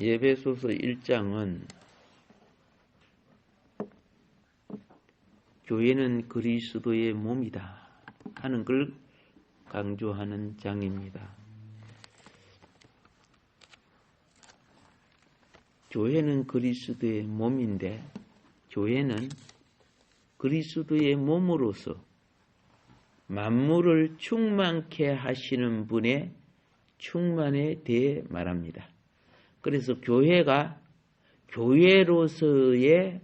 에베소서 1장은 교회는 그리스도의 몸이다 하는 걸 강조하는 장입니다. 교회는 그리스도의 몸인데 교회는 그리스도의 몸으로서 만물을 충만케 하시는 분의 충만에 대해 말합니다. 그래서 교회가 교회로서의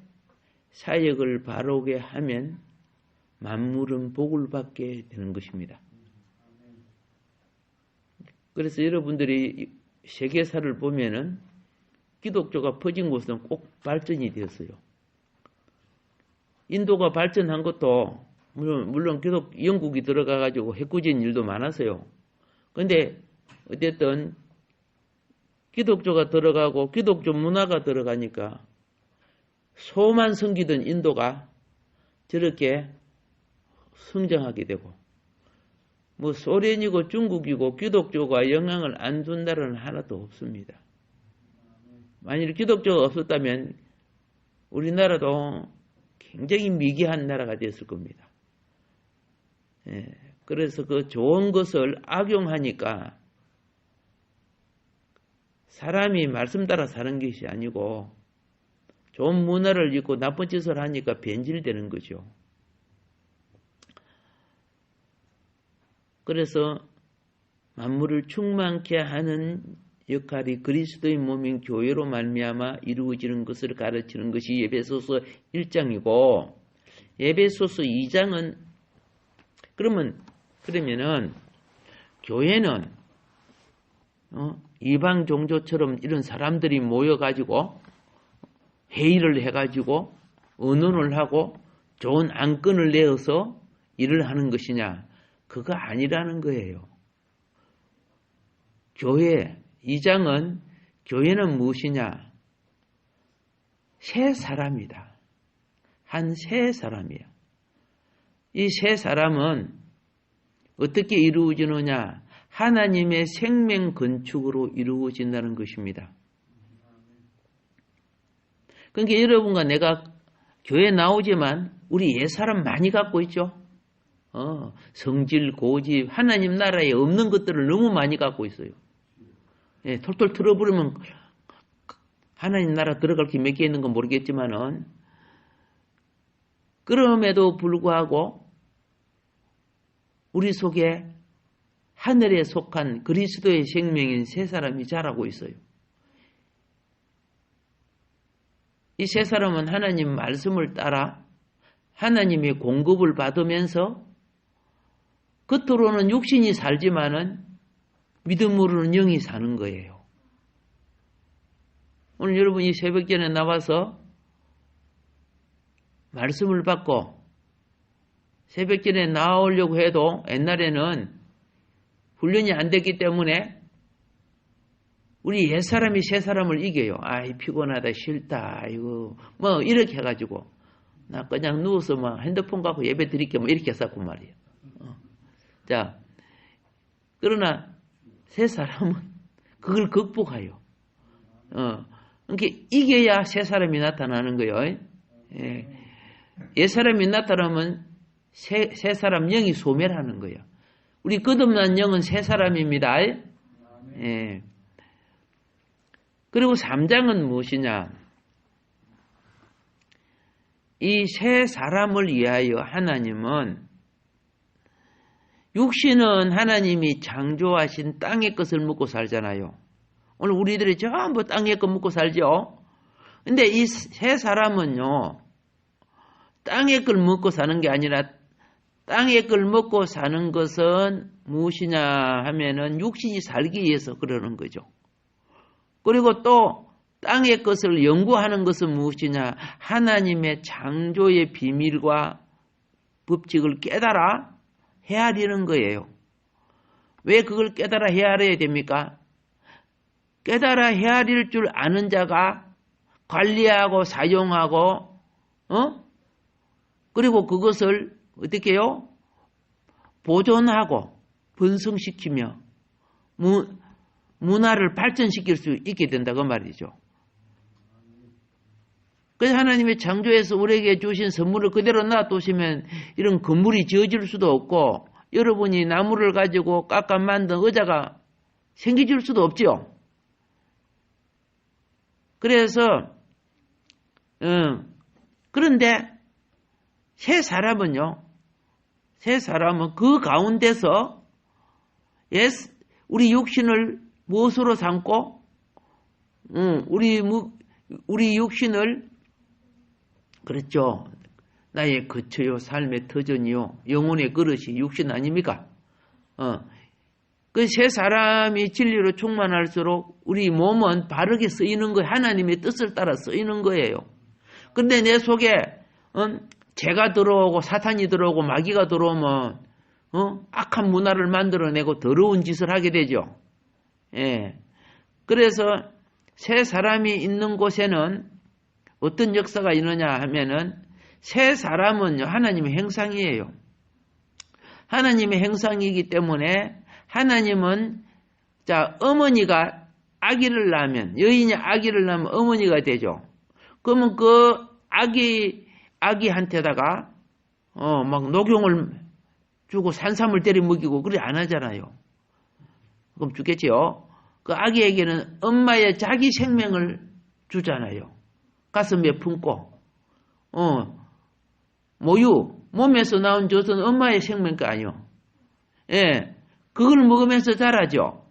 사역을 바르게 하면 만물은 복을 받게 되는 것입니다. 그래서 여러분들이 세계사를 보면은 기독교가 퍼진 곳은 꼭 발전이 되었어요. 인도가 발전한 것도 물론 영국이 들어가가지고 해코지한 일도 많았어요. 그런데 어쨌든 기독교가 들어가고 기독교 문화가 들어가니까 소만 섬기던 인도가 저렇게 성장하게 되고 뭐 소련이고 중국이고 기독교가 영향을 안 준 나라는 하나도 없습니다. 만일 기독교가 없었다면 우리나라도 굉장히 미개한 나라가 됐을 겁니다. 그래서 그 좋은 것을 악용하니까 사람이 말씀 따라 사는 것이 아니고 좋은 문화를 잊고 나쁜 짓을 하니까 변질되는 거죠. 그래서 만물을 충만케 하는 역할이 그리스도의 몸인 교회로 말미암아 이루어지는 것을 가르치는 것이 에베소서 1장이고 에베소서 2장은 그러면은 교회는 이방 종교처럼 이런 사람들이 모여가지고 회의를 해가지고 의논을 하고 좋은 안건을 내어서 일을 하는 것이냐? 그거 아니라는 거예요. 교회 2장은 교회는 무엇이냐? 세 사람이다. 한 세 사람이야. 이 세 사람은 어떻게 이루어지느냐? 하나님의 생명 건축으로 이루어진다는 것입니다. 그러니까 여러분과 내가 교회 나오지만 우리 옛사람 많이 갖고 있죠. 성질, 고집, 하나님 나라에 없는 것들을 너무 많이 갖고 있어요. 털털 털어버리면 하나님 나라 들어갈 게 몇 개 있는 건 모르겠지만은 그럼에도 불구하고 우리 속에 하늘에 속한 그리스도의 생명인 세 사람이 자라고 있어요. 이 세 사람은 하나님 말씀을 따라 하나님의 공급을 받으면서 겉으로는 육신이 살지만은 믿음으로는 영이 사는 거예요. 오늘 여러분이 새벽전에 나와서 말씀을 받고 새벽전에 나오려고 해도 옛날에는 훈련이 안 됐기 때문에 우리 옛사람이 새사람을 이겨요. 아이 피곤하다 싫다 이거 뭐 이렇게 해가지고 나 그냥 누워서 막 핸드폰 갖고 예배 드릴게 뭐 이렇게 했었단 말이에요. 자 그러나 새사람은 그걸 극복해요. 그러니까 이겨야 새사람이 나타나는 거예요. 옛사람이 나타나면 새사람 영이 소멸하는 거예요. 우리 거듭난 영은 새사람입니다. 그리고 3장은 무엇이냐? 이 새 사람을 위하여 하나님은 육신은 하나님이 창조하신 땅의 것을 먹고 살잖아요. 오늘 우리들이 전부 땅의 것 먹고 살죠. 근데 이 새 사람은요. 땅의 걸 먹고 사는 게 아니라 땅의 걸 먹고 사는 것은 무엇이냐 하면은 육신이 살기 위해서 그러는 거죠. 그리고 또 땅의 것을 연구하는 것은 무엇이냐? 하나님의 창조의 비밀과 법칙을 깨달아 헤아리는 거예요. 왜 그걸 깨달아 헤아려야 됩니까? 깨달아 헤아릴 줄 아는 자가 관리하고 사용하고 그리고 그것을 어떻게 해요? 보존하고 번성시키며 문화를 발전시킬 수 있게 된다고 말이죠. 그래서 하나님의 창조에서 우리에게 주신 선물을 그대로 놔두시면 이런 건물이 지어질 수도 없고 여러분이 나무를 가지고 깎아 만든 의자가 생겨질 수도 없죠. 그래서 그런데 새 사람은 그 가운데서 우리 육신을 무엇으로 삼고 우리 육신을 그렇죠. 나의 거처요 삶의 터전이요 영혼의 그릇이 육신 아닙니까? 그 새 사람이 진리로 충만할수록 우리 몸은 바르게 쓰이는 거예요. 하나님의 뜻을 따라 쓰이는 거예요. 근데 내 속에 죄가 들어오고 사탄이 들어오고 마귀가 들어오면 악한 문화를 만들어내고 더러운 짓을 하게 되죠. 예. 그래서 새 사람이 있는 곳에는 어떤 역사가 있느냐 하면은 새 사람은요 하나님의 형상이에요. 하나님의 형상이기 때문에 하나님은 어머니가 아기를 낳으면 여인이 아기를 낳으면 어머니가 되죠. 그러면 그 아기한테다가 막 녹용을 주고 산삼을 때려 먹이고 그래 안 하잖아요. 그럼 죽겠지요. 그 아기에게는 엄마의 자기 생명을 주잖아요. 가슴에 품고 모유 몸에서 나온 젖은 엄마의 생명가 아니요. 예, 그걸 먹으면서 자라죠.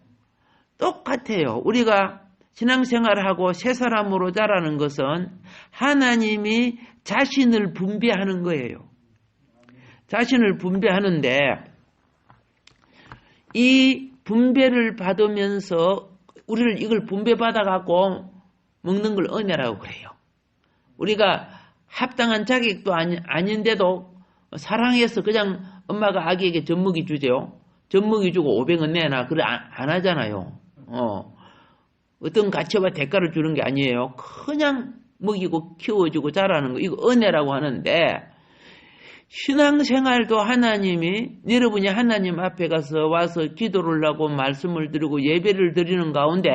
똑같아요. 우리가 신앙생활하고 새 사람으로 자라는 것은 하나님이 자신을 분배하는 거예요. 자신을 분배하는데 이 분배를 받으면서 우리를 이걸 분배받아갖고 먹는 걸 은혜라고 그래요. 우리가 합당한 자격도 아닌데도 사랑해서 그냥 엄마가 아기에게 젖먹이 주죠. 젖먹이 주고 500원 내놔. 그래 안 하잖아요. 어떤 가치와 대가를 주는 게 아니에요. 그냥 먹이고 키워주고 자라는 거 이거 은혜라고 하는데 신앙생활도 하나님이 여러분이 하나님 앞에 가서 와서 기도를 하고 말씀을 드리고 예배를 드리는 가운데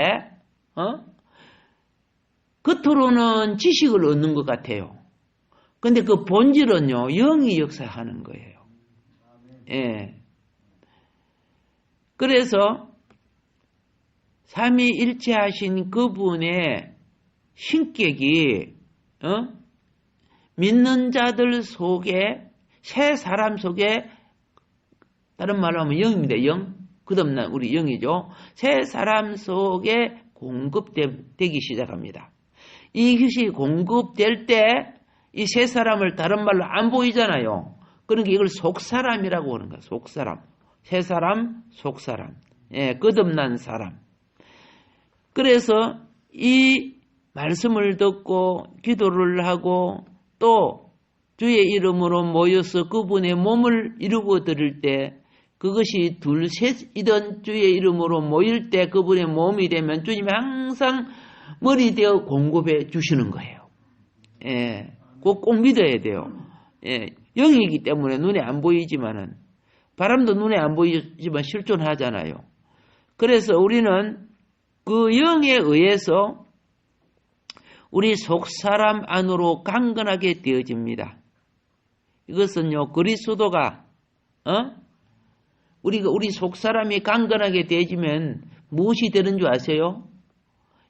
겉으로는 지식을 얻는 것 같아요. 근데 그 본질은요 영이 역사하는 거예요. 예. 그래서 삼위일체하신 그분의 신격이 믿는 자들 속에 새 사람 속에 다른 말로 하면 영입니다. 영. 거듭난 우리 영이죠. 새 사람 속에 공급되기 시작합니다. 이것이 공급될 때 이 새 사람을 다른 말로 안 보이잖아요. 그러니까 이걸 속사람이라고 하는 거야. 속사람. 새 사람, 속사람. 예, 거듭난 사람. 그래서 이 말씀을 듣고 기도를 하고 또 주의 이름으로 모여서 그분의 몸을 이루고 드릴 때 그것이 둘, 셋이던 주의 이름으로 모일 때 그분의 몸이 되면 주님이 항상 머리 되어 공급해 주시는 거예요. 예, 그거 꼭 믿어야 돼요. 예, 영이기 때문에 눈에 안 보이지만은 바람도 눈에 안 보이지만 실존하잖아요. 그래서 우리는 그 영에 의해서 우리 속사람 안으로 강건하게 되어집니다. 이것은요, 그리스도가, 우리 속사람이 강건하게 되어지면 무엇이 되는 줄 아세요?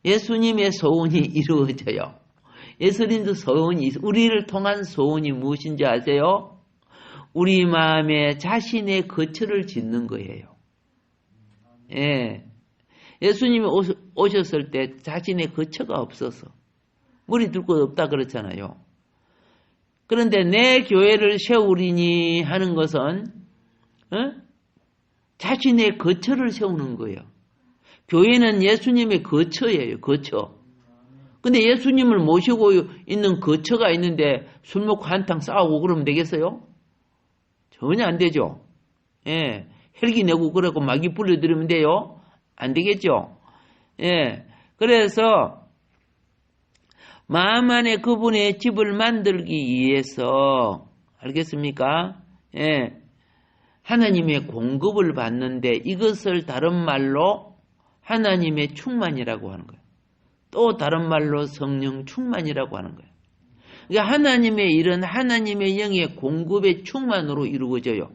예수님의 소원이 이루어져요. 예수님도 소원이, 우리를 통한 소원이 무엇인지 아세요? 우리 마음에 자신의 거처를 짓는 거예요. 예. 예수님이 오셨을 때 자신의 거처가 없어서 머리 둘 곳 없다 그렇잖아요. 그런데 내 교회를 세우리니 하는 것은 자신의 거처를 세우는 거예요. 교회는 예수님의 거처예요. 거처. 근데 예수님을 모시고 있는 거처가 있는데 술 먹고 한탕 싸우고 그러면 되겠어요? 전혀 안 되죠. 예. 혈기 내고 그러고 마귀 불러들이면 돼요? 안 되겠죠. 예. 그래서 마음 안에 그분의 집을 만들기 위해서 알겠습니까? 예. 하나님의 공급을 받는데 이것을 다른 말로 하나님의 충만이라고 하는 거예요. 또 다른 말로 성령 충만이라고 하는 거예요. 그러니까 하나님의 일은 하나님의 영의 공급의 충만으로 이루어져요.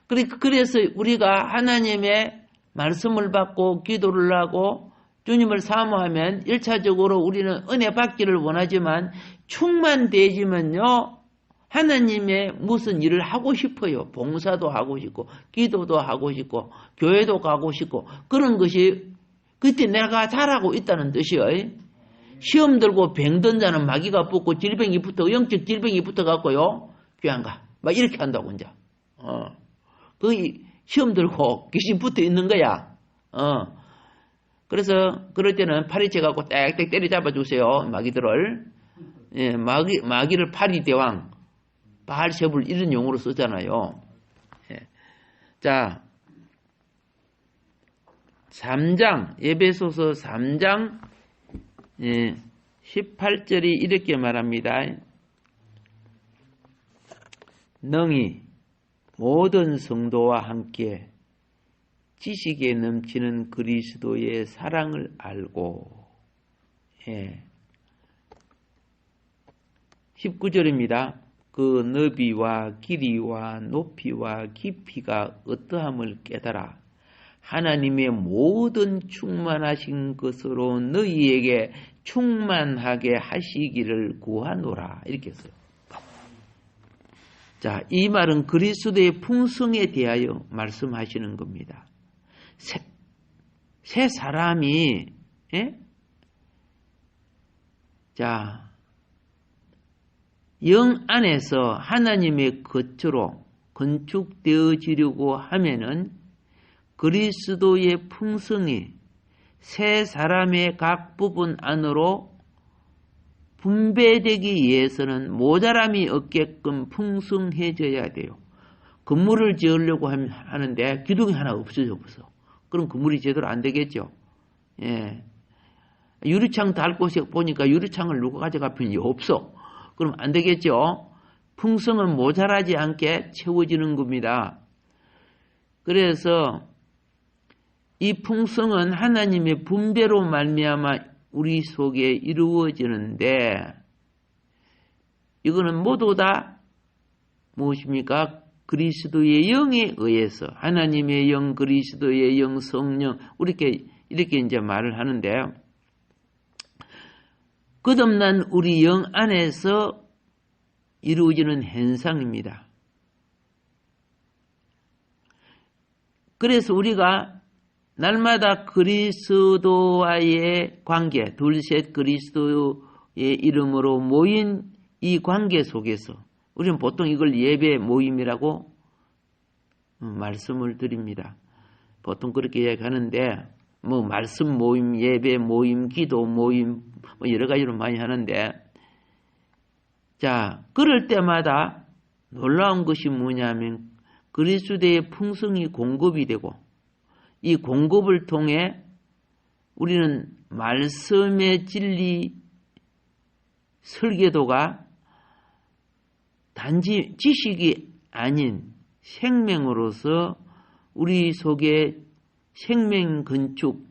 그래서 우리가 하나님의 말씀을 받고 기도를 하고 주님을 사모하면 1차적으로 우리는 은혜 받기를 원하지만 충만되지면요. 하나님의 무슨 일을 하고 싶어요. 봉사도 하고 싶고 기도도 하고 싶고 교회도 가고 싶고 그런 것이 그때 내가 잘하고 있다는 뜻이에요. 시험 들고 병든 자는 마귀가 붙고 질병이 붙어 영적 질병이 붙어갖고요. 교회 안 가. 막 이렇게 한다고 이제. 그 시험 들고 귀신 붙어 있는 거야. 그래서 그럴 때는 파리채 갖고 땡땡 때려잡아 주세요. 마귀들을. 예, 마귀를 파리대왕, 바알세불 이런 용어로 쓰잖아요. 예. 자, 3장 에베소서 3장 18절이 이렇게 말합니다. 능히 모든 성도와 함께 지식에 넘치는 그리스도의 사랑을 알고 19절입니다. 그 너비와 길이와 높이와 깊이가 어떠함을 깨달아 하나님의 모든 충만하신 것으로 너희에게 충만하게 하시기를 구하노라. 이렇게 했어요. 자, 이 말은 그리스도의 풍성에 대하여 말씀하시는 겁니다. 새 사람이 자, 영 안에서 하나님의 것으로 건축되어지려고 하면은 그리스도의 풍성이 새 사람의 각 부분 안으로 분배되기 위해서는 모자람이 없게끔 풍성해져야 돼요. 건물을 지으려고 하는데 기둥이 하나 없어. 그럼 건물이 제대로 안 되겠죠. 예. 유리창 달 곳에 보니까 유리창을 누가 가져갈 필요 없어. 그럼 안 되겠죠. 풍성은 모자라지 않게 채워지는 겁니다. 그래서 이 풍성은 하나님의 분배로 말미암아 우리 속에 이루어지는데 이거는 모두 다 무엇입니까? 그리스도의 영에 의해서 하나님의 영, 그리스도의 영, 성령 이렇게 이제 말을 하는데요. 거듭난 우리 영 안에서 이루어지는 현상입니다. 그래서 우리가 날마다 그리스도와의 관계, 둘셋 그리스도의 이름으로 모인 이 관계 속에서 우리는 보통 이걸 예배 모임이라고 말씀을 드립니다. 보통 그렇게 이야기하는데 뭐 말씀 모임, 예배 모임, 기도 모임 뭐 여러 가지로 많이 하는데 자, 그럴 때마다 놀라운 것이 뭐냐면 그리스도의 풍성이 공급이 되고 이 공급을 통해 우리는 말씀의 진리 설계도가 단지 지식이 아닌 생명으로서 우리 속에 생명 건축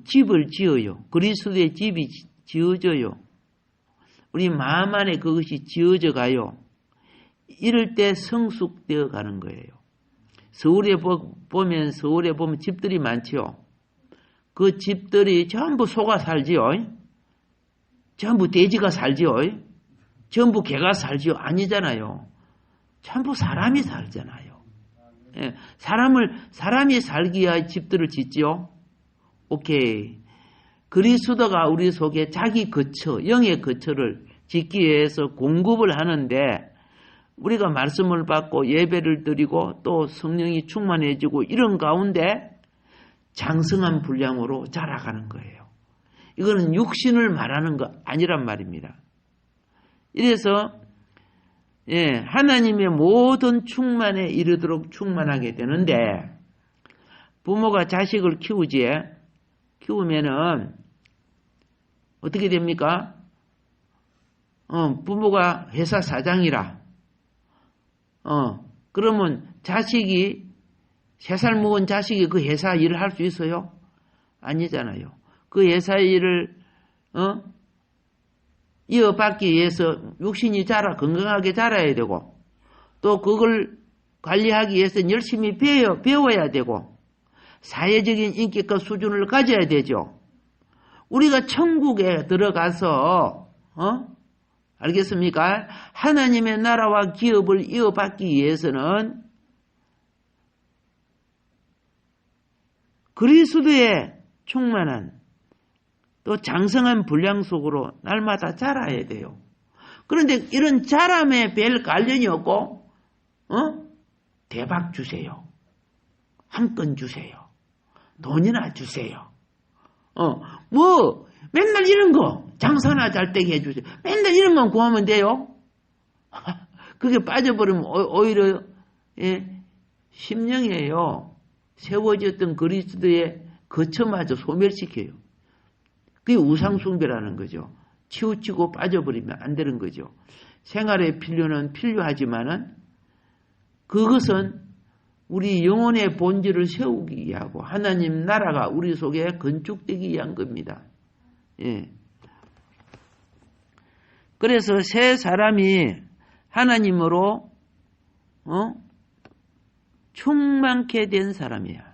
집을 지어요. 그리스도의 집이 지어져요. 우리 마음 안에 그것이 지어져 가요. 이럴 때 성숙되어 가는 거예요. 서울에 보면 집들이 많죠. 그 집들이 전부 소가 살지요. 전부 돼지가 살지요. 전부 개가 살지요. 아니잖아요. 전부 사람이 살잖아요. 예, 사람이 살기 위해 집들을 짓지요. 오케이. 그리스도가 우리 속에 자기 거처, 영의 거처를 짓기 위해서 공급을 하는데 우리가 말씀을 받고 예배를 드리고 또 성령이 충만해지고 이런 가운데 장성한 분량으로 자라가는 거예요. 이거는 육신을 말하는 거 아니란 말입니다. 이래서 하나님의 모든 충만에 이르도록 충만하게 되는데 부모가 자식을 키우면은 어떻게 됩니까? 부모가 회사 사장이라 그러면 자식이 3살 먹은 자식이 그 회사 일을 할 수 있어요? 아니잖아요. 그 회사일을 이어받기 위해서 육신이 건강하게 자라야 되고, 또 그걸 관리하기 위해서 열심히 배워야 되고, 사회적인 인기급 수준을 가져야 되죠. 우리가 천국에 들어가서 알겠습니까? 하나님의 나라와 기업을 이어받기 위해서는 그리스도의 충만한 또 장성한 분량 속으로 날마다 자라야 돼요. 그런데 이런 자람에 별 관련이 없고 대박 주세요. 한 건 주세요. 돈이나 주세요. 맨날 이런 거 장사나 잘 되게 해주세요. 맨날 이런만 구하면 돼요. 그게 빠져버리면 오히려 심령이에요. 세워졌던 그리스도의 거처마저 소멸시켜요. 그게 우상숭배라는 거죠. 치우치고 빠져버리면 안 되는 거죠. 생활의 필요는 필요하지만은 그것은 우리 영혼의 본질을 세우기 위하고 하나님 나라가 우리 속에 건축되기 위한 겁니다. 예. 그래서 새 사람이 하나님으로 충만케 된 사람이야.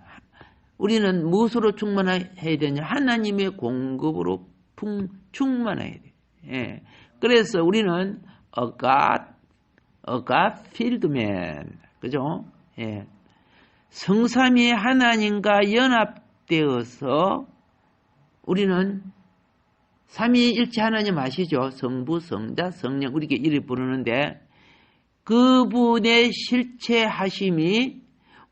우리는 무엇으로 충만해야 되냐? 하나님의 공급으로 충만해야 돼. 예. 그래서 우리는 a God filled man. 그죠? 예. 성삼위 하나님과 연합되어서 우리는 삼위일체 하나님 아시죠? 성부, 성자, 성령 우리가 이를 부르는데 그분의 실체하심이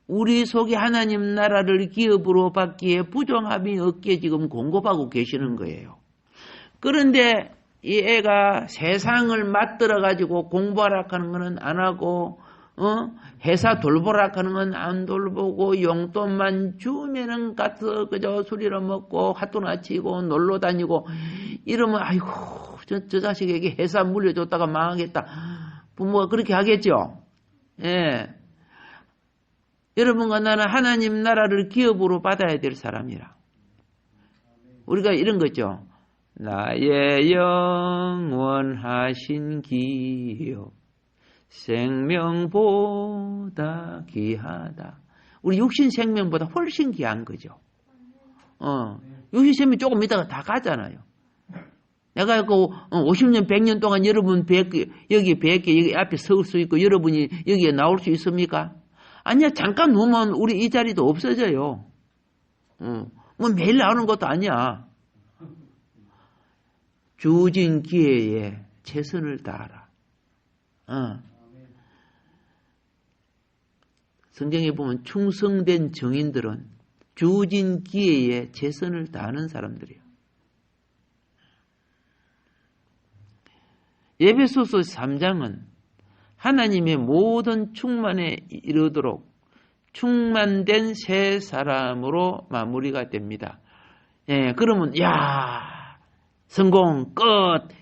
우리 속에 하나님 나라를 기업으로 받기에 부정함이 없게 지금 공급하고 계시는 거예요. 그런데 이 애가 세상을 맞들어가지고 공부하라 하는 거는 안 하고 회사 돌보라 하는 건 안 돌보고 용돈만 주면은 가서 그저 술이나 먹고 핫도나 치고 놀러 다니고 이러면 아이고 저 자식에게 회사 물려줬다가 망하겠다. 부모가 그렇게 하겠죠. 예. 여러분과 나는 하나님 나라를 기업으로 받아야 될 사람이라. 우리가 이런 거죠. 나의 영원하신 기업 생명보다 귀하다. 우리 육신 생명보다 훨씬 귀한 거죠. 육신 생명 조금 있다가 다 가잖아요. 내가 그 50년, 100년 동안 여러분 여기 앞에 설 수 있고 여러분이 여기에 나올 수 있습니까? 아니야. 잠깐 누우면 우리 이 자리도 없어져요. 뭐 매일 나오는 것도 아니야. 주어진 기회에 최선을 다하라. 성경에 보면 충성된 정인들은 주어진 기회에 최선을 다하는 사람들이에요. 에베소서 3장은 하나님의 모든 충만에 이르도록 충만된 새 사람으로 마무리가 됩니다. 예, 그러면 성공 끝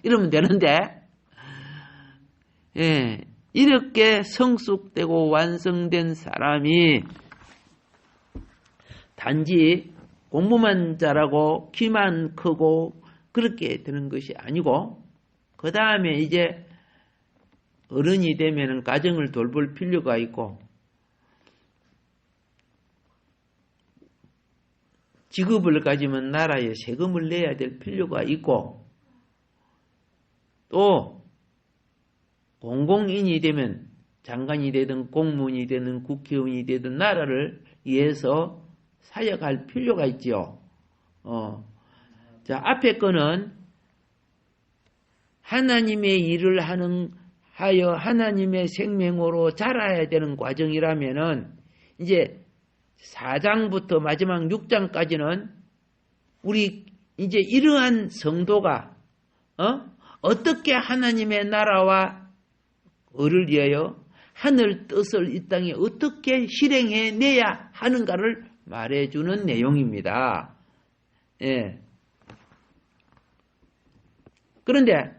이러면 되는데 예, 이렇게 성숙되고 완성된 사람이 단지 공부만 잘하고 키만 크고 그렇게 되는 것이 아니고 그 다음에 이제 어른이 되면 가정을 돌볼 필요가 있고 직업을 가지면 나라에 세금을 내야 될 필요가 있고 또 공공인이 되면 장관이 되든 공무원이 되든 국회의원이 되든 나라를 위해서 사역할 필요가 있죠. 자, 앞에 거는 하나님의 일을 하여 하나님의 생명으로 자라야 되는 과정이라면은 이제 4장부터 마지막 6장까지는 우리 이제 이러한 성도가 어떻게 하나님의 나라와 을을 위하여 하늘 뜻을 이 땅에 어떻게 실행해내야 하는가를 말해주는 내용입니다. 예. 그런데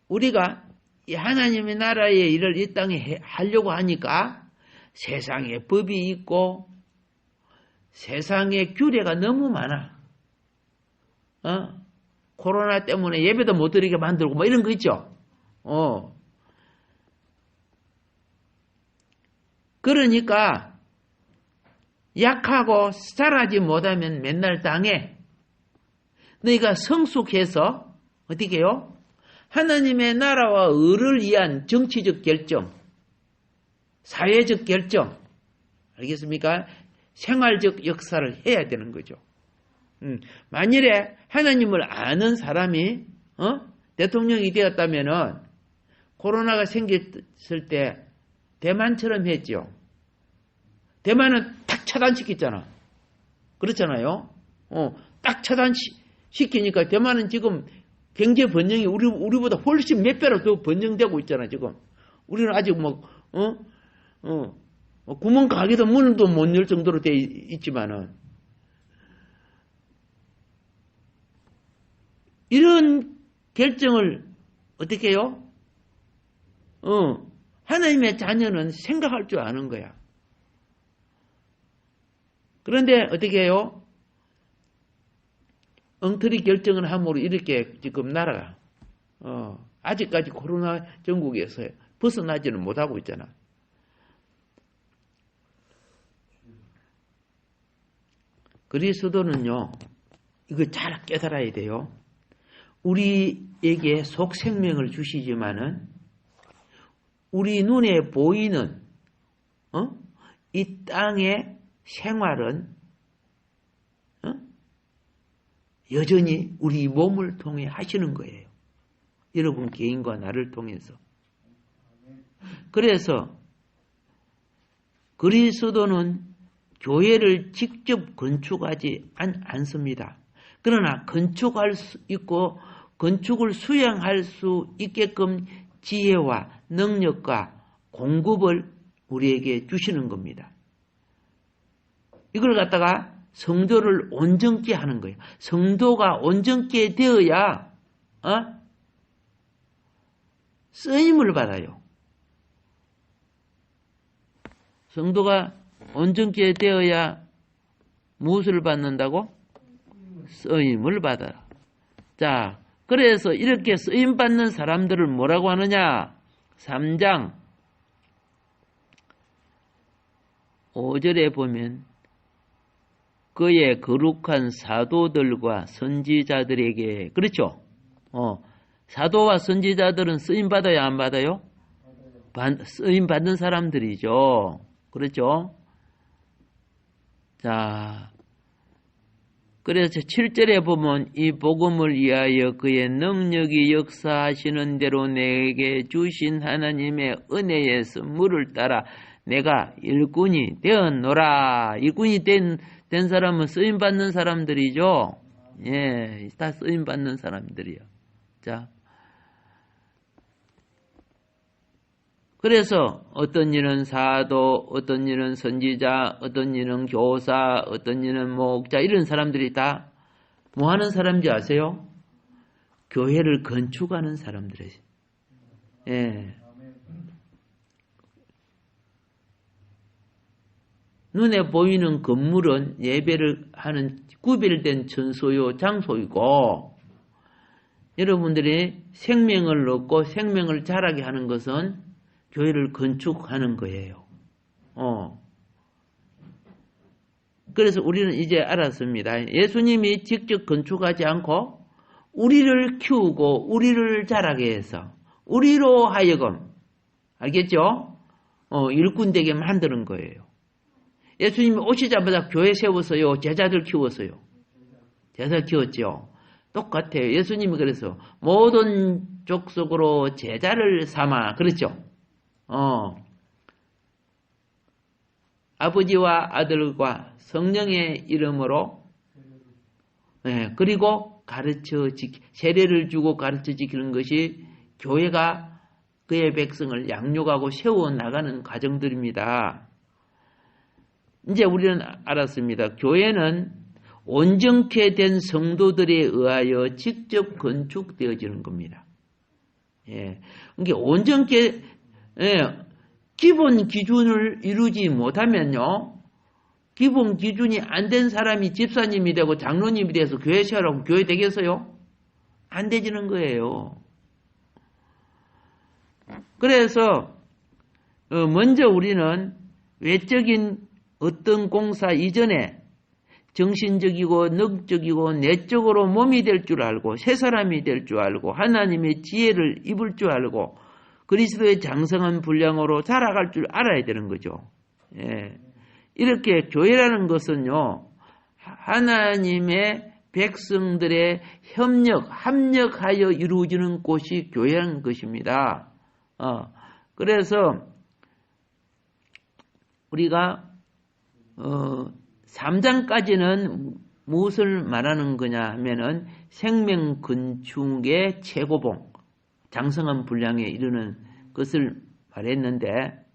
우리가 이 하나님의 나라의 일을 이 땅에 하려고 하니까 세상에 법이 있고 세상에 규례가 너무 많아. 코로나 때문에 예배도 못 드리게 만들고 뭐 이런 거 있죠. 그러니까 약하고 자라지 못하면 맨날 당해. 너희가 성숙해서 어떻게 해요? 하나님의 나라와 의를 위한 정치적 결정, 사회적 결정, 알겠습니까? 생활적 역사를 해야 되는 거죠. 만일에 하나님을 아는 사람이 대통령이 되었다면은 코로나가 생겼을 때 대만처럼 했죠. 대만은 딱 차단시켰잖아. 그렇잖아요. 딱 차단시키니까 대만은 지금 경제 번영이 우리보다 훨씬 몇 배로 더 번영되고 있잖아, 지금. 우리는 아직 구멍 가게도 문도 못 열 정도로 돼 있지만은. 이런 결정을 어떻게 해요? 하나님의 자녀는 생각할 줄 아는 거야. 그런데 어떻게 해요? 엉터리 결정을 함으로 이렇게 지금 나라가 아직까지 코로나 전국에서 벗어나지는 못하고 있잖아. 그리스도는요, 이거 잘 깨달아야 돼요. 우리에게 속 생명을 주시지만은 우리 눈에 보이는 이 땅의 생활은 여전히 우리 몸을 통해 하시는 거예요. 여러분 개인과 나를 통해서. 그래서 그리스도는 교회를 직접 건축하지 않습니다. 그러나 건축할 수 있고 건축을 수행할 수 있게끔 지혜와 능력과 공급을 우리에게 주시는 겁니다. 이걸 갖다가 성도를 온전케 하는 거예요. 성도가 온전케 되어야 쓰임을 받아요. 성도가 온전케 되어야 무엇을 받는다고? 쓰임을 받아. 자, 그래서 이렇게 쓰임 받는 사람들을 뭐라고 하느냐? 3장 5절에 보면 그의 거룩한 사도들과 선지자들에게, 그렇죠? 사도와 선지자들은 쓰임 받아야 안 받아요? 쓰임 받는 사람들이죠. 그렇죠? 자, 그래서 7절에 보면 이 복음을 위하여 그의 능력이 역사하시는 대로 내게 주신 하나님의 은혜의 선물을 따라 내가 일꾼이 되었노라. 일꾼이 된 사람은 쓰임받는 사람들이죠. 예, 다 쓰임받는 사람들이요. 자, 그래서 어떤 이는 사도, 어떤 이는 선지자, 어떤 이는 교사, 어떤 이는 목자, 이런 사람들이 다 뭐 하는 사람인지 아세요? 교회를 건축하는 사람들이에요. 예. 눈에 보이는 건물은 예배를 하는 구별된 전소요 장소이고, 여러분들이 생명을 얻고 생명을 자라게 하는 것은 교회를 건축하는 거예요. 그래서 우리는 이제 알았습니다. 예수님이 직접 건축하지 않고 우리를 키우고 우리를 자라게 해서 우리로 하여금, 알겠죠? 일꾼 되게 만드는 거예요. 예수님이 오시자마자 교회 세웠어요? 제자들 키웠어요? 제자들 키웠죠. 똑같아요. 예수님이 그래서 모든 족속으로 제자를 삼아, 그렇죠? 아버지와 아들과 성령의 이름으로, 그리고 세례를 주고 가르쳐 지키는 것이 교회가 그의 백성을 양육하고 세워나가는 과정들입니다. 이제 우리는 알았습니다. 교회는 온전케 된 성도들에 의하여 직접 건축되어지는 겁니다. 그러니까 온전케, 기본 기준을 이루지 못하면요, 기본 기준이 안 된 사람이 집사님이 되고 장로님이 돼서 교회 세우라고 교회 되겠어요? 안 되지는 거예요. 그래서 먼저 우리는 외적인 어떤 공사 이전에 정신적이고 능적이고 내적으로 몸이 될 줄 알고 새 사람이 될 줄 알고 하나님의 지혜를 입을 줄 알고 그리스도의 장성한 분량으로 자라갈 줄 알아야 되는 거죠. 예. 이렇게 교회라는 것은요, 하나님의 백성들의 합력하여 이루어지는 곳이 교회라는 것입니다. 그래서 우리가 3장까지는 무엇을 말하는 거냐 하면은 생명 건축의 최고봉, 장성한 분량에 이르는 것을 말했는데,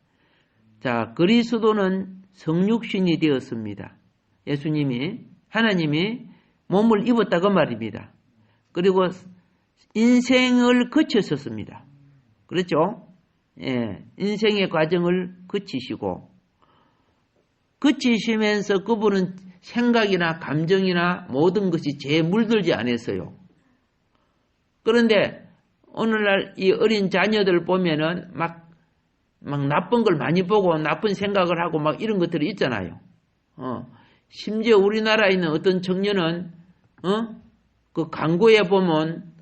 자, 그리스도는 성육신이 되었습니다. 예수님이, 하나님이 몸을 입었다고 말입니다. 그리고 인생을 거쳤었습니다. 그렇죠? 예, 인생의 과정을 거치시면서 그분은 생각이나 감정이나 모든 것이 죄에 물들지 않았어요. 그런데 오늘날 이 어린 자녀들 보면은 막 나쁜 걸 많이 보고 나쁜 생각을 하고 막 이런 것들이 있잖아요. 심지어 우리나라에 있는 어떤 청년은, 그 광고에 보면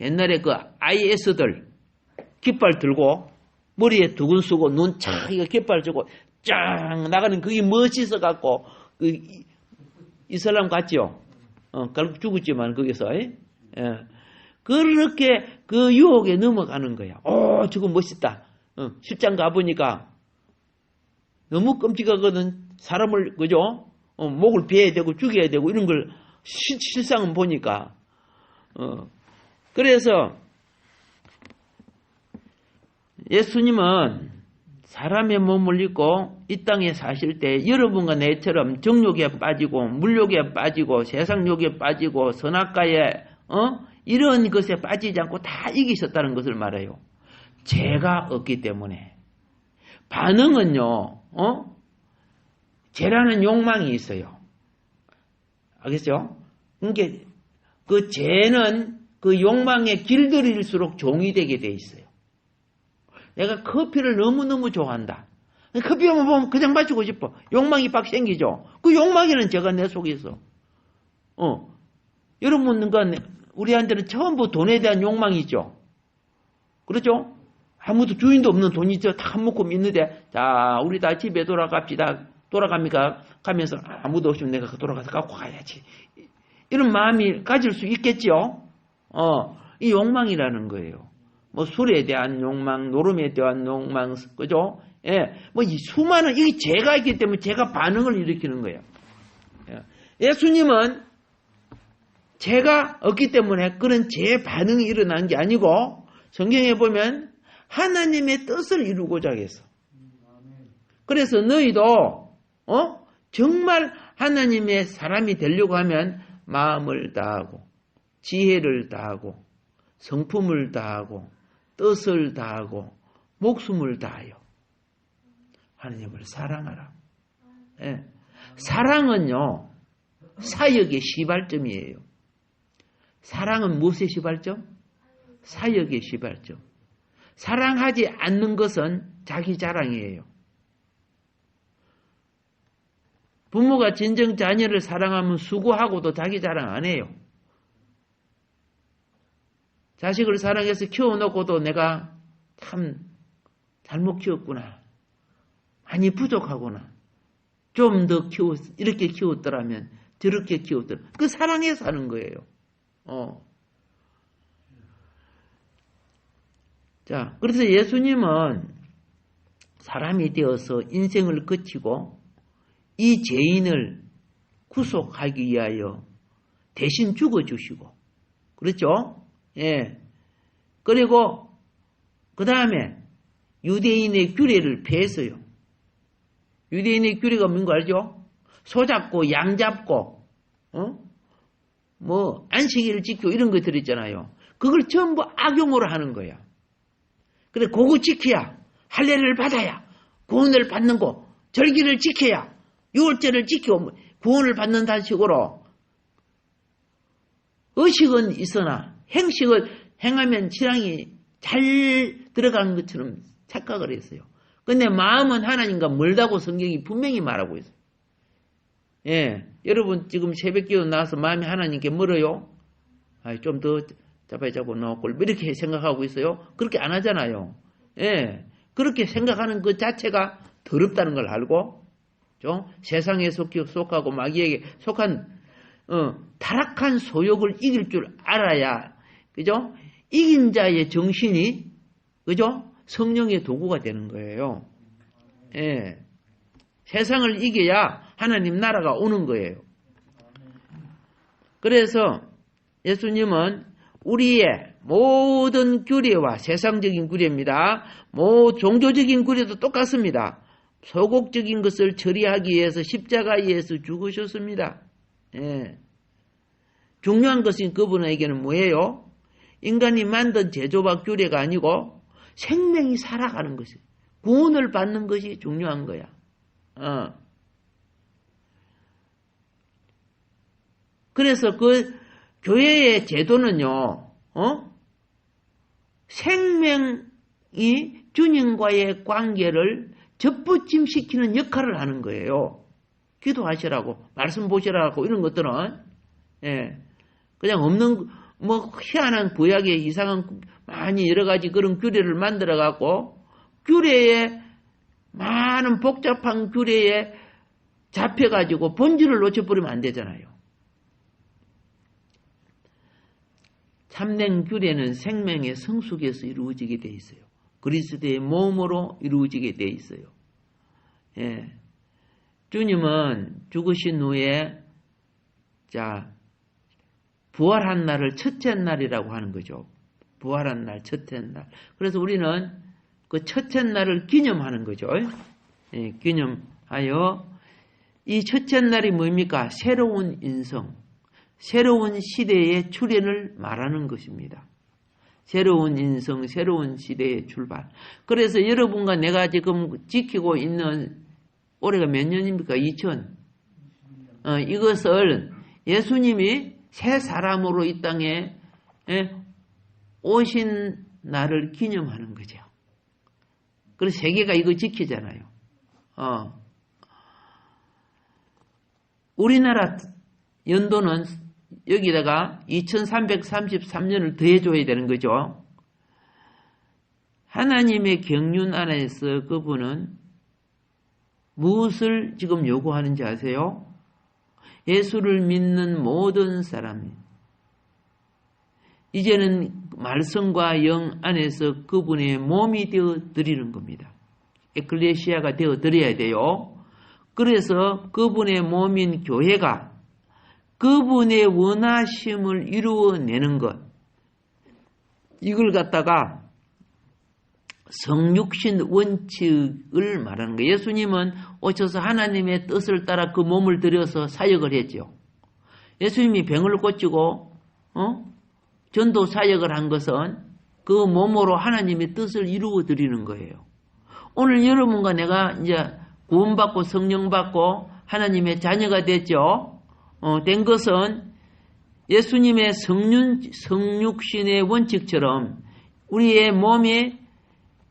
옛날에 그 IS들 깃발 들고 머리에 두근 쓰고 눈 착 이거 깃발 주고 쫙 나가는 그게 멋있어 갖고 이슬람 같죠? 결국 죽었지만 거기서 그렇게 그 유혹에 넘어가는 거야. 저거 멋있다. 실장 가보니까 너무 끔찍하거든. 사람을 그죠? 목을 베야 되고 죽여야 되고 이런 걸 실상은 보니까 그래서 예수님은 사람의 몸을 입고 이 땅에 사실 때 여러분과 내처럼 정욕에 빠지고 물욕에 빠지고 세상욕에 빠지고 선악과에 이런 것에 빠지지 않고 다 이기셨다는 것을 말해요. 죄가 없기 때문에. 반응은요, 죄라는 욕망이 있어요. 알겠죠? 그러니까 그 죄는 그 욕망에 길들일수록 종이 되게 돼 있어요. 내가 커피를 너무너무 좋아한다. 커피만 보면 그냥 마시고 싶어. 욕망이 막 생기죠. 그 욕망이라는 죄가 내 속에 있어. 여러분과 우리한테는 전부 돈에 대한 욕망이죠. 그렇죠? 아무도 주인도 없는 돈이 다 한 묶음 있는데, 자, 우리 다 집에 돌아갑시다. 돌아갑니까? 가면서 아무도 없으면 내가 돌아가서 갖고 가야지. 이런 마음이 가질 수 있겠죠? 이 욕망이라는 거예요. 뭐 술에 대한 욕망, 노름에 대한 욕망, 그죠? 예, 뭐 이 수많은 이 죄가 있기 때문에 죄가 반응을 일으키는 거예요. 예수님은 죄가 없기 때문에 그런 죄 반응이 일어난 게 아니고 성경에 보면 하나님의 뜻을 이루고자 했어. 그래서 너희도 정말 하나님의 사람이 되려고 하면 마음을 다하고 지혜를 다하고 성품을 다하고 뜻을 다하고 목숨을 다하여 하나님을 사랑하라. 예. 사랑은요 사역의 시발점이에요. 사랑은 무엇의 시발점? 사역의 시발점. 사랑하지 않는 것은 자기 자랑이에요. 부모가 진정 자녀를 사랑하면 수고하고도 자기 자랑 안 해요. 자식을 사랑해서 키워놓고도 내가 참 잘못 키웠구나. 많이 부족하구나. 좀 더 이렇게 키웠더라면 저렇게 키웠더라. 그 사랑해서 하는 거예요. 자, 그래서 예수님은 사람이 되어서 인생을 거치고 이 죄인을 구속하기 위하여 대신 죽어주시고, 그렇죠? 예. 그리고 그 다음에 유대인의 규례를 폐했어요. 유대인의 규례가 뭔가 알죠? 소 잡고 양 잡고 뭐 안식일을 지키고 이런 것들 있잖아요. 그걸 전부 악용으로 하는 거야. 그래 그거 지켜야 할례를 받아야 구원을 받는 거 절기를 지켜야 유월절을 지키고 구원을 받는다는 식으로 의식은 있으나 행식을 행하면 신앙이 잘 들어가는 것처럼 착각을 했어요. 근데 마음은 하나님과 멀다고 성경이 분명히 말하고 있어요. 예, 여러분 지금 새벽기도 나와서 마음이 하나님께 멀어요? 좀 더 잡아잡고 놓고 이렇게 생각하고 있어요? 그렇게 안 하잖아요. 예, 그렇게 생각하는 그 자체가 더럽다는 걸 알고, 세상에 속하고 마귀에게 속한 타락한 소욕을 이길 줄 알아야, 그죠? 이긴 자의 정신이, 그죠? 성령의 도구가 되는 거예요. 예. 세상을 이겨야 하나님 나라가 오는 거예요. 그래서 예수님은 우리의 모든 규례와 세상적인 규례입니다. 종교적인 규례도 똑같습니다. 소극적인 것을 처리하기 위해서 십자가에서 죽으셨습니다. 예. 중요한 것은 그분에게는 뭐예요? 인간이 만든 제조와 규례가 아니고 생명이 살아가는 것이, 구원을 받는 것이 중요한 거야. 그래서 그 교회의 제도는요, 생명이 주님과의 관계를 접붙임시키는 역할을 하는 거예요. 기도하시라고, 말씀 보시라고 이런 것들은, 예, 그냥 없는, 희한한 구약에 이상한, 많이 여러 가지 그런 규례를 만들어갖고, 규례에, 많은 복잡한 규례에 잡혀가지고 본질을 놓쳐버리면 안 되잖아요. 참된 규례는 생명의 성숙에서 이루어지게 돼 있어요. 그리스도의 몸으로 이루어지게 돼 있어요. 예. 주님은 죽으신 후에, 부활한 날을 첫째 날이라고 하는 거죠. 부활한 날, 첫째 날. 그래서 우리는 그 첫째 날을 기념하는 거죠. 예, 기념하여, 이 첫째 날이 뭡니까? 새로운 인성, 새로운 시대의 출현을 말하는 것입니다. 새로운 인성, 새로운 시대의 출발. 그래서 여러분과 내가 지금 지키고 있는 올해가 몇 년입니까? 2000. 이것을 예수님이 새 사람으로 이 땅에 오신 날을 기념하는 거죠. 그래서 세계가 이거 지키잖아요. 우리나라 연도는 여기다가 2333년을 더해줘야 되는 거죠. 하나님의 경륜 안에서 그분은 무엇을 지금 요구하는지 아세요? 예수를 믿는 모든 사람이 이제는 말씀과 영 안에서 그분의 몸이 되어 드리는 겁니다. 에클레시아가 되어 드려야 돼요. 그래서 그분의 몸인 교회가 그분의 원하심을 이루어내는 것, 이걸 갖다가 성육신 원칙을 말하는 거예요. 예수님은 오셔서 하나님의 뜻을 따라 그 몸을 들여서 사역을 했죠. 예수님이 병을 고치고 전도 사역을 한 것은 그 몸으로 하나님의 뜻을 이루어 드리는 거예요. 오늘 여러분과 내가 이제 구원받고 성령 받고 하나님의 자녀가 됐죠. 된 것은 예수님의 성육신의 원칙처럼 우리의 몸이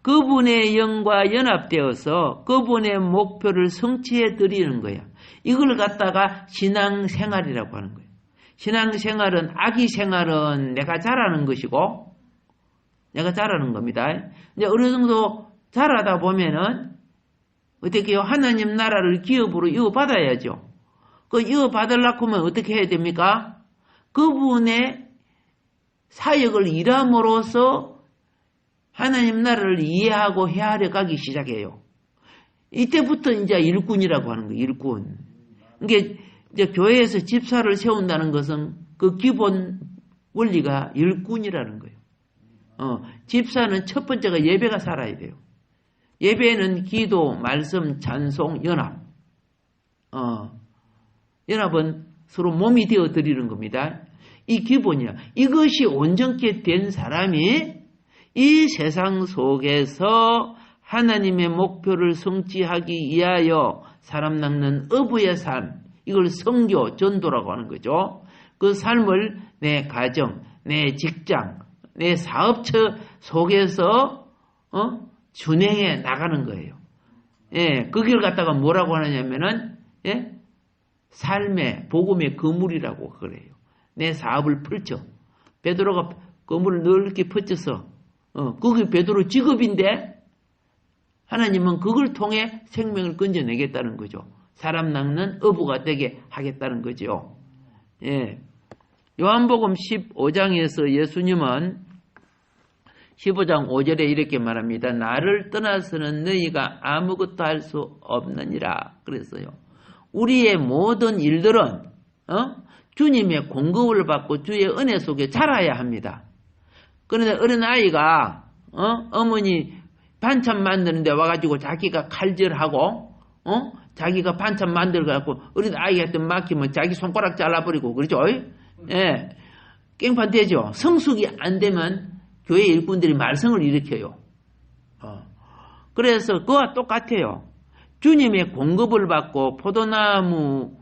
그분의 영과 연합되어서 그분의 목표를 성취해 드리는 거야. 이걸 갖다가 신앙생활이라고 하는 거예요. 신앙생활은, 악의생활은 내가 잘하는 것이고, 내가 잘하는 겁니다. 이제 어느 정도 잘하다 보면은, 어떻게 해요? 하나님 나라를 기업으로 이어받아야죠. 그 이어받으려고 하면 어떻게 해야 됩니까? 그분의 사역을 일함으로써 하나님 나라를 이해하고 헤아려 가기 시작해요. 이때부터 이제 일꾼이라고 하는 거예요, 일꾼. 이게 이제 교회에서 집사를 세운다는 것은 그 기본 원리가 일꾼이라는 거예요. 집사는 첫 번째가 예배가 살아야 돼요. 예배는 기도, 말씀, 찬송, 연합. 연합은 서로 몸이 되어 드리는 겁니다. 이 기본이야. 이것이 온전케 된 사람이 이 세상 속에서 하나님의 목표를 성취하기 위하여 사람 낚는 어부의 삶, 이걸 선교, 전도라고 하는 거죠. 그 삶을 내 가정, 내 직장, 내 사업처 속에서 준행해 나가는 거예요. 예, 그 길 갖다가 뭐라고 하느냐면은 삶의 복음의 그물이라고 그래요. 내 사업을 펼쳐. 베드로가 그물을 넓게 펼쳐서 그게 베드로 직업인데 하나님은 그걸 통해 생명을 건져내겠다는 거죠. 사람 낚는 어부가 되게 하겠다는 거죠. 예. 요한복음 15장에서 예수님은 15장 5절에 이렇게 말합니다. 나를 떠나서는 너희가 아무것도 할 수 없느니라 그랬어요. 우리의 모든 일들은 주님의 공급을 받고 주의 은혜 속에 자라야 합니다. 그런데 어린아이가 어머니 반찬 만드는데 와가지고 자기가 칼질하고 자기가 반찬 만들어갖고 어린아이한테 맡기면 자기 손가락 잘라버리고 그러죠. 예, 깽판 되죠. 성숙이 안 되면 교회 일꾼들이 말썽을 일으켜요. 그래서 그와 똑같아요. 주님의 공급을 받고 포도나무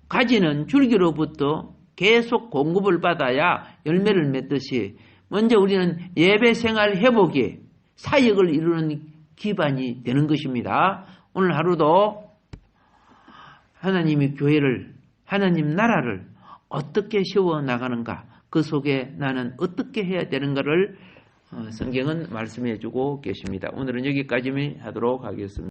가지는 줄기로부터 계속 공급을 받아야 열매를 맺듯이 먼저 우리는 예배 생활 회복이 사역을 이루는 기반이 되는 것입니다. 오늘 하루도 하나님의 교회를, 하나님 나라를 어떻게 세워나가는가, 그 속에 나는 어떻게 해야 되는가를 성경은 말씀해 주고 계십니다. 오늘은 여기까지 하도록 하겠습니다.